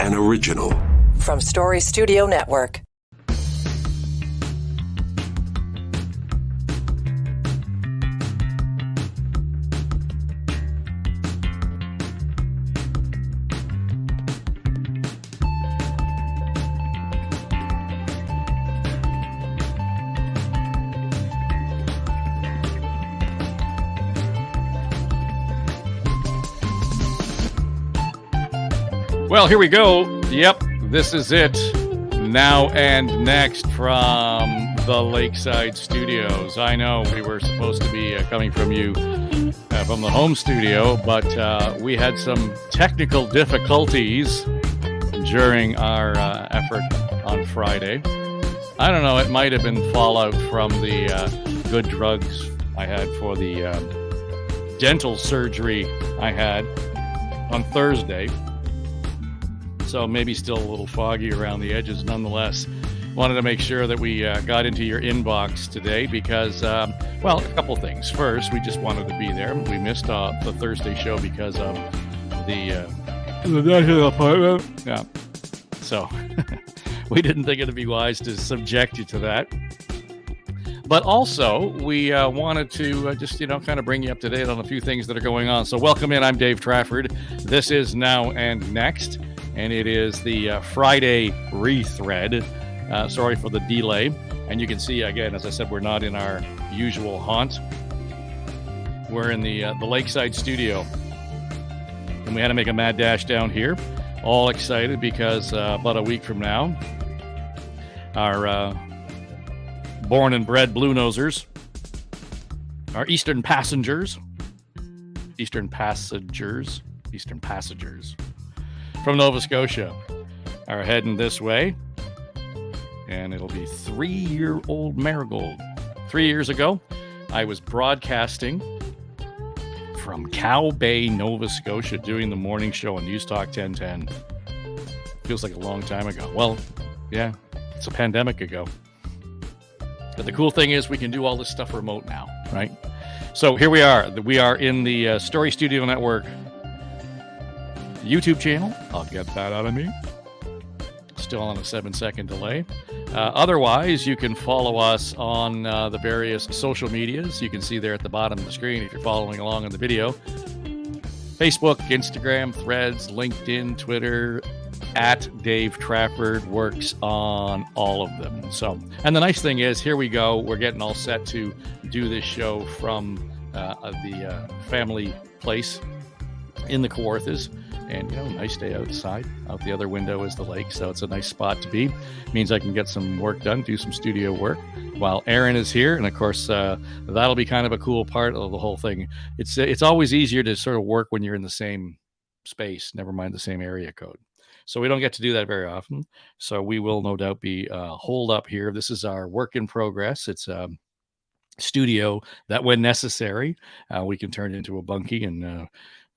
an original. From Story Studio Network. Well, here we go. Yep, this is it. Now and next from the Lakeside Studios. I know we were supposed to be coming from you from the home studio, but we had some technical difficulties during our effort on Friday. I don't know, it might have been fallout from the good drugs I had for the dental surgery I had on Thursday. So maybe still a little foggy around the edges. Nonetheless, wanted to make sure that we got into your inbox today because, well, a couple things. First, we just wanted to be there. We missed the Thursday show because of the dental appointment. Yeah. So we didn't think it'd be wise to subject you to that. But also, we wanted to just, kind of bring you up to date on a few things that are going on. So welcome in. I'm Dave Trafford. This is Now and Next. And it is the Friday rethread. Sorry for the delay. And you can see, again, as I said, we're not in our usual haunt. We're in the Lakeside studio. And we had to make a mad dash down here. All excited because about a week from now, our born and bred Blue Nosers, our Eastern Passengers from Nova Scotia are heading this way, and it'll be 3-year-old Marigold. 3 years ago, I was broadcasting from Cow Bay, Nova Scotia, doing the morning show on News Talk 1010. Feels like a long time ago. Well, yeah, it's a pandemic ago. But the cool thing is we can do all this stuff remote now, right? So here we are. We are in the Story Studio Network YouTube channel. I'll get that out of me. Still on a 7-second delay. Otherwise, you can follow us on the various social medias. You can see there at the bottom of the screen if you're following along on the video. Facebook, Instagram, Threads, LinkedIn, Twitter, at Dave Trafford works on all of them. So, and the nice thing is, here we go. We're getting all set to do this show from the family place in the Kawarthas. And, nice day outside. Out the other window is the lake, so it's a nice spot to be. Means I can get some work done, do some studio work while Aaron is here. And, of course, that'll be kind of a cool part of the whole thing. It's always easier to sort of work when you're in the same space, never mind the same area code. So we don't get to do that very often. So we will no doubt be holed up here. This is our work in progress. It's a studio that, when necessary, we can turn into a bunkie and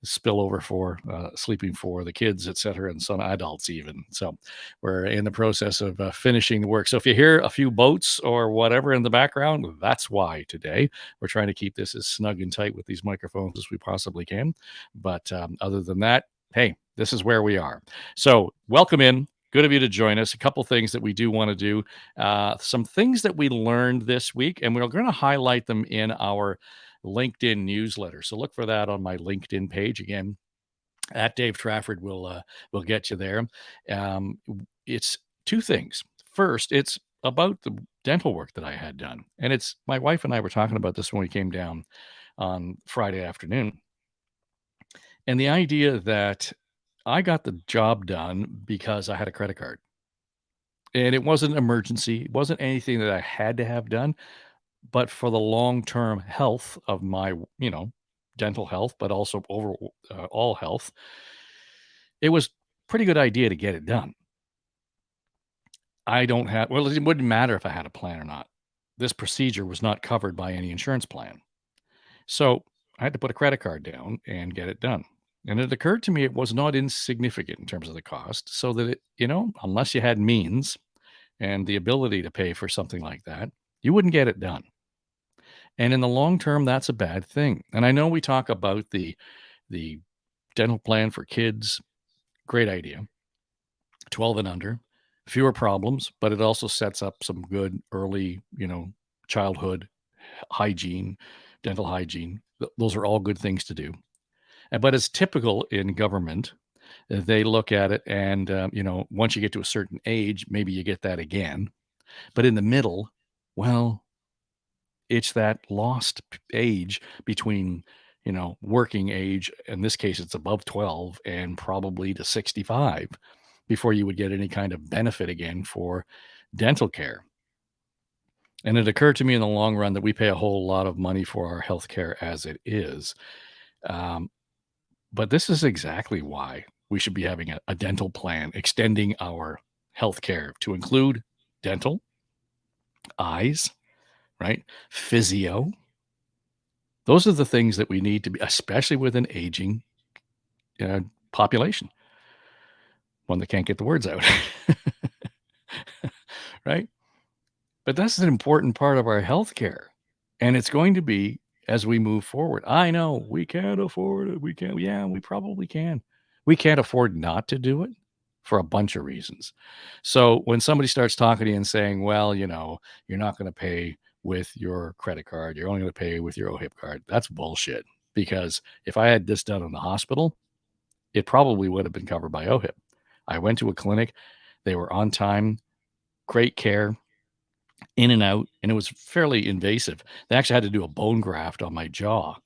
spill over for sleeping for the kids, etc., and some adults even. So we're in the process of finishing the work. So if you hear a few boats or whatever in the background, that's why today. We're trying to keep this as snug and tight with these microphones as we possibly can. But other than that, hey, this is where we are. So welcome in. Good of you to join us. A couple things that we do want to do. Some things that we learned this week, and we're going to highlight them in our LinkedIn newsletter. So look for that on my LinkedIn page. Again, at Dave Trafford will get you there. It's two things. First, it's about the dental work that I had done. And it's my wife and I were talking about this when we came down on Friday afternoon. And the idea that I got the job done because I had a credit card. And it wasn't an emergency. It wasn't anything that I had to have done. But for the long-term health of my, dental health, but also overall health, it was a pretty good idea to get it done. It wouldn't matter if I had a plan or not. This procedure was not covered by any insurance plan. So I had to put a credit card down and get it done. And it occurred to me it was not insignificant in terms of the cost, so that it, unless you had means and the ability to pay for something like that, you wouldn't get it done. And in the long term, that's a bad thing. And I know we talk about the dental plan for kids. Great idea. 12 and under, fewer problems, but it also sets up some good early, childhood hygiene, dental hygiene. Those are all good things to do. But it's typical in government. They look at it and, once you get to a certain age, maybe you get that again. But in the middle, well, it's that lost age between, working age. In this case, it's above 12 and probably to 65 before you would get any kind of benefit again for dental care. And it occurred to me in the long run that we pay a whole lot of money for our health care as it is. Um, but this is exactly why we should be having a dental plan, extending our health care to include dental, eyes, right? Physio. Those are the things that we need to be, especially with an aging uh, population, one that can't get the words out, right? But that's an important part of our healthcare, and it's going to be as we move forward. I know we can't afford it. We can't. Yeah, we probably can. We can't afford not to do it for a bunch of reasons. So when somebody starts talking to you and saying, "Well, you're not going to pay with your credit card. You're only going to pay with your OHIP card," that's bullshit. Because if I had this done in the hospital, it probably would have been covered by OHIP. I went to a clinic. They were on time, great care, in and out, and it was fairly invasive. They actually had to do a bone graft on my jaw.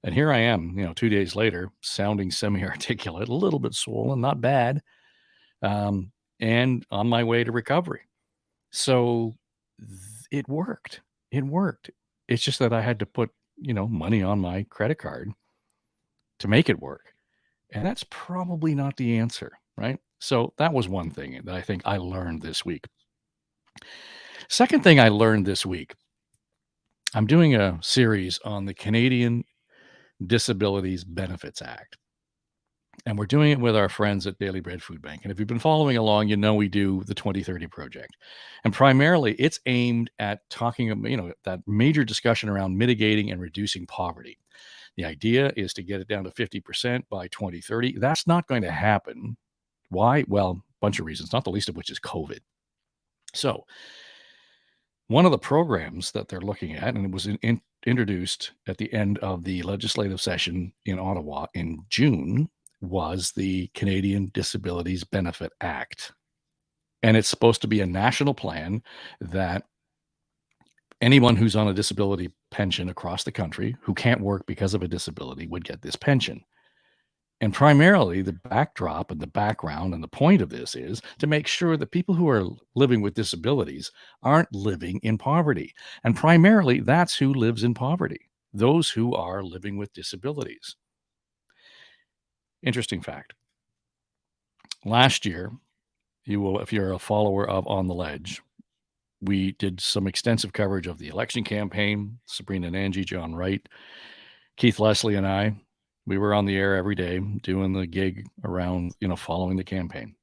And here I am, 2 days later, sounding semi-articulate, a little bit swollen, not bad, um, and on my way to recovery. So it worked. It worked. It's just that I had to put, money on my credit card to make it work. And that's probably not the answer, right? So that was one thing that I think I learned this week. Second thing I learned this week, I'm doing a series on the Canadian Disabilities Benefits Act. And we're doing it with our friends at Daily Bread Food Bank. And if you've been following along, we do the 2030 project. And primarily it's aimed at talking about, that major discussion around mitigating and reducing poverty. The idea is to get it down to 50% by 2030. That's not going to happen. Why? Well, a bunch of reasons, not the least of which is COVID. So one of the programs that they're looking at, and it was introduced at the end of the legislative session in Ottawa in June, was the Canadian Disabilities Benefit Act. And it's supposed to be a national plan that anyone who's on a disability pension across the country who can't work because of a disability would get this pension. And primarily the backdrop and the background and the point of this is to make sure that people who are living with disabilities aren't living in poverty. And primarily that's who lives in poverty, those who are living with disabilities. Interesting fact. Last year, if you're a follower of On the Ledge, we did some extensive coverage of the election campaign. Sabrina and Angie, John Wright, Keith Leslie, and I, we were on the air every day doing the gig around, following the campaign.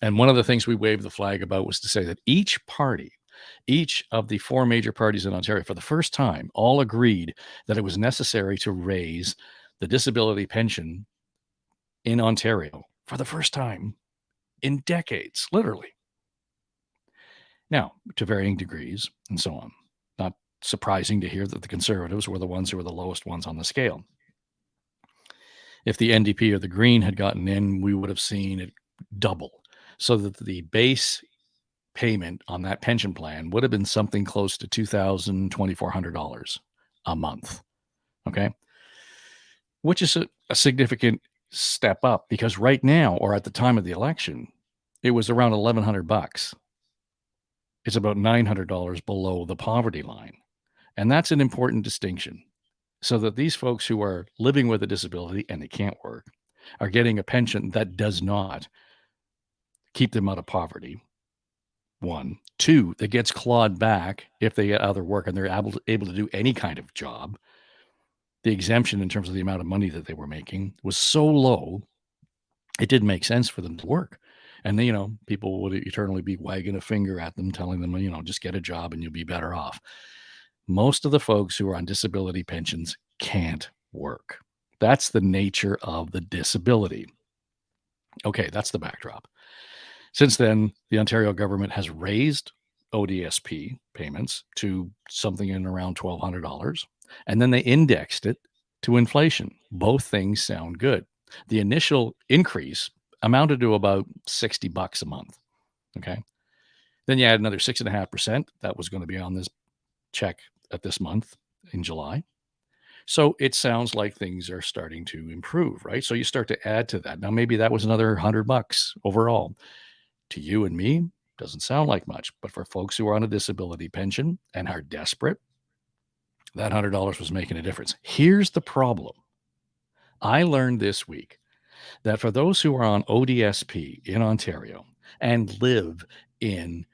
And one of the things we waved the flag about was to say that each of the four major parties in Ontario, for the first time, all agreed that it was necessary to raise the disability pension in Ontario for the first time in decades, literally. Now, to varying degrees and so on. Not surprising to hear that the Conservatives were the ones who were the lowest ones on the scale. If the NDP or the Green had gotten in, we would have seen it double, so that the base payment on that pension plan would have been something close to $2,000, $2,400 a month. Okay. Which is a significant step up, because right now, or at the time of the election, it was around $1,100. It's about $900 below the poverty line. And that's an important distinction, so that these folks who are living with a disability and they can't work are getting a pension that does not keep them out of poverty. One. Two, that gets clawed back if they get other work and they're able to do any kind of job. The exemption in terms of the amount of money that they were making was so low, it didn't make sense for them to work. And then, people would eternally be wagging a finger at them, telling them, just get a job and you'll be better off. Most of the folks who are on disability pensions can't work. That's the nature of the disability. Okay, that's the backdrop. Since then, the Ontario government has raised ODSP payments to something in around $1,200, and then they indexed it to inflation. Both things sound good. The initial increase amounted to about $60 a month. Okay. Then you add another 6.5%. That was going to be on this check at this month in July. So it sounds like things are starting to improve, right? So you start to add to that. Now, maybe that was another $100 overall. To you and me, doesn't sound like much. But for folks who are on a disability pension and are desperate, that $100 was making a difference. Here's the problem. I learned this week that for those who are on ODSP in Ontario and live in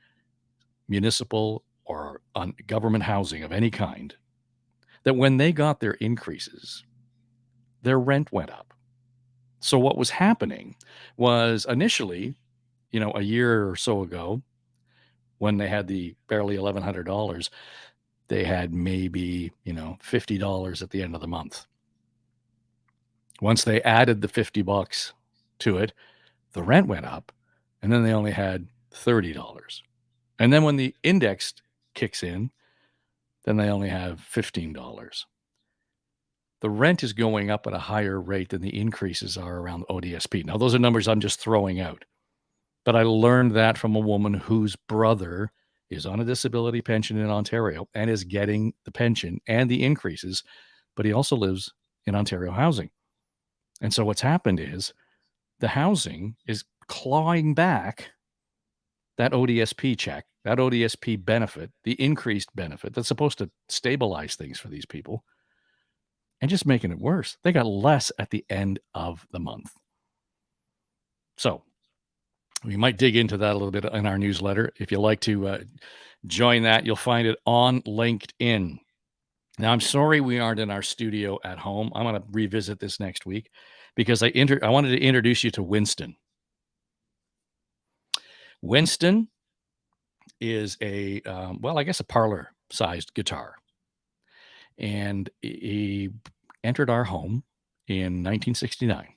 municipal or on government housing of any kind, that when they got their increases, their rent went up. So what was happening was initially, a year or so ago, when they had the barely $1,100, they had maybe, $50 at the end of the month. Once they added the $50 to it, the rent went up, and then they only had $30. And then when the index kicks in, then they only have $15. The rent is going up at a higher rate than the increases are around ODSP. Now, those are numbers I'm just throwing out. But I learned that from a woman whose brother is on a disability pension in Ontario and is getting the pension and the increases, but he also lives in Ontario housing. And so what's happened is the housing is clawing back that ODSP check, that ODSP benefit, the increased benefit that's supposed to stabilize things for these people, and just making it worse. They got less at the end of the month. So we might dig into that a little bit in our newsletter. If you like to join that, you'll find it on LinkedIn. Now, I'm sorry we aren't in our studio at home. I'm going to revisit this next week because I wanted to introduce you to Winston. Winston is a parlor-sized guitar. And he entered our home in 1969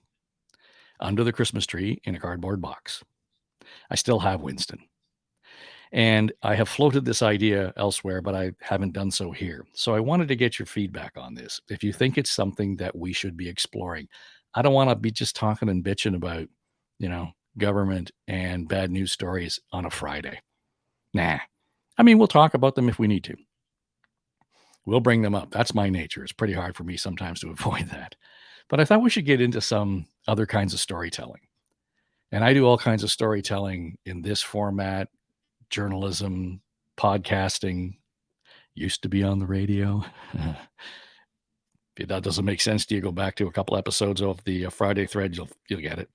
under the Christmas tree in a cardboard box. I still have Winston. And I have floated this idea elsewhere, but I haven't done so here. So I wanted to get your feedback on this. If you think it's something that we should be exploring, I don't want to be just talking and bitching about, government and bad news stories on a Friday. Nah. I mean, we'll talk about them if we need to. We'll bring them up. That's my nature. It's pretty hard for me sometimes to avoid that. But I thought we should get into some other kinds of storytelling. And I do all kinds of storytelling in this format, journalism, podcasting, used to be on the radio. If that doesn't make sense to you, go back to a couple episodes of the Friday thread. You'll get it.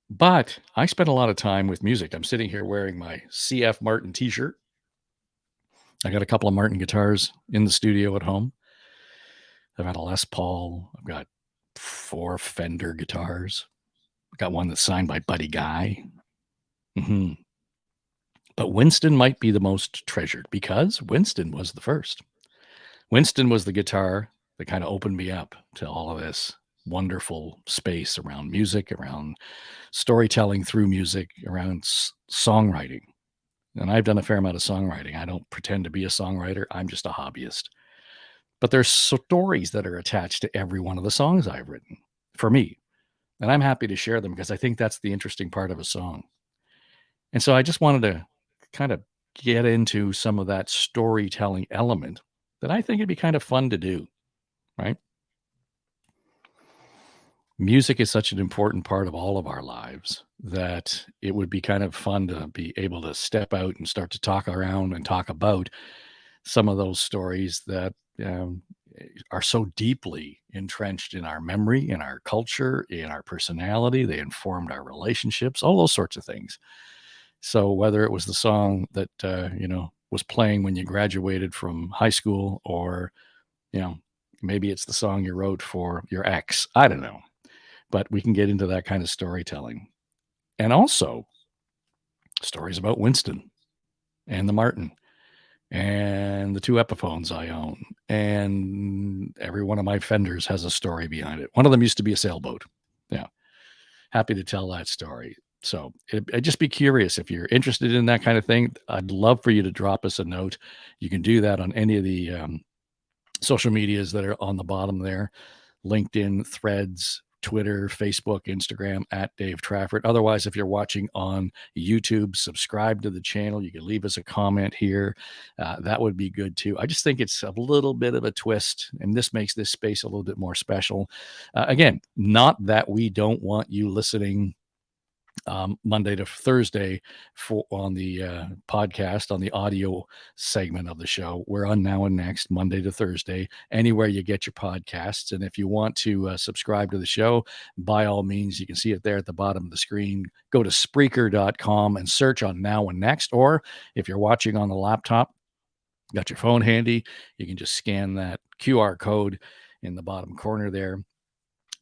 But I spent a lot of time with music. I'm sitting here wearing my CF Martin t-shirt. I got a couple of Martin guitars in the studio at home. I've got a Les Paul. I've got 4 Fender guitars. I've got one that's signed by Buddy Guy. But Winston might be the most treasured because Winston was the first. Winston was the guitar that kind of opened me up to all of this wonderful space around music, around storytelling through music, around songwriting. And I've done a fair amount of songwriting. I don't pretend to be a songwriter. I'm just a hobbyist. But there's stories that are attached to every one of the songs I've written for me. And I'm happy to share them because I think that's the interesting part of a song. And so I just wanted to kind of get into some of that storytelling element that I think it'd be kind of fun to do, right? Music is such an important part of all of our lives that it would be kind of fun to be able to step out and start to talk around and talk about some of those stories that are so deeply entrenched in our memory, in our culture, in our personality. They informed our relationships, all those sorts of things. So whether it was the song that, was playing when you graduated from high school or, maybe it's the song you wrote for your ex, I don't know. But we can get into that kind of storytelling. And also stories about Winston and the Martin and the 2 Epiphones I own. And every one of my Fenders has a story behind it. One of them used to be a sailboat. Yeah. Happy to tell that story. So I'd just be curious if you're interested in that kind of thing. I'd love for you to drop us a note. You can do that on any of the social medias that are on the bottom there: LinkedIn, Threads, Twitter, Facebook, Instagram, at Dave Trafford. Otherwise, if you're watching on YouTube, subscribe to the channel. You can leave us a comment here. That would be good too. I just think it's a little bit of a twist, and this makes this space a little bit more special. Again, not that we don't want you listening Monday to Thursday on the podcast, on the audio segment of the show. We're on Now and Next, Monday to Thursday, anywhere you get your podcasts. And if you want to subscribe to the show, by all means, you can see it there at the bottom of the screen. Go to Spreaker.com and search on Now and Next. Or if you're watching on the laptop, got your phone handy, you can just scan that QR code in the bottom corner there.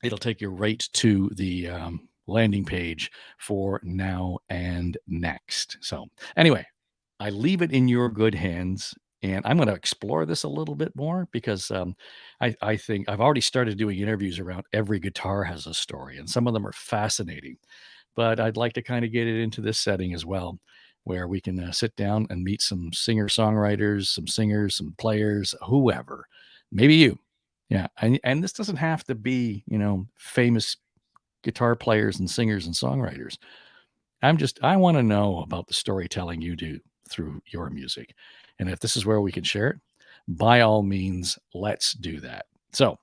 It'll take you right to the landing page for Now and Next. So anyway, I leave it in your good hands, and I'm going to explore this a little bit more because I think I've already started doing interviews around every guitar has a story, and some of them are fascinating. But I'd like to kind of get it into this setting as well, where we can sit down and meet some singer-songwriters, some singers, some players, whoever, maybe you. Yeah, and this doesn't have to be, famous guitar players and singers and songwriters. I want to know about the storytelling you do through your music. And if this is where we can share it, by all means, let's do that. So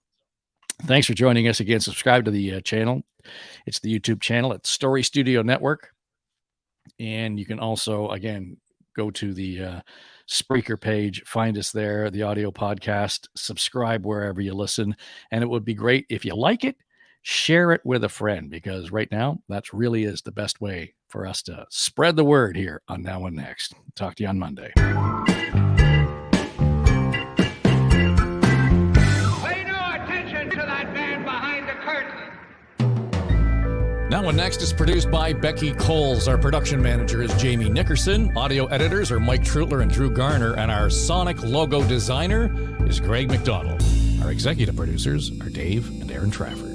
thanks for joining us again. Subscribe to the channel. It's the YouTube channel at Story Studio Network. And you can also, again, go to the Spreaker page, find us there, the audio podcast, subscribe wherever you listen. And it would be great if you like it, share it with a friend, because right now that really is the best way for us to spread the word here on Now and Next. Talk to you on Monday. Pay no attention to that man behind the curtain. Now and Next is produced by Becky Coles. Our production manager is Jamie Nickerson. Audio editors are Mike Trutler and Drew Garner. And our sonic logo designer is Greg McDonald. Our executive producers are Dave and Aaron Trafford.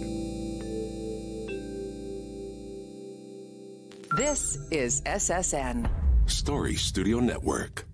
This is SSN. Story Studio Network.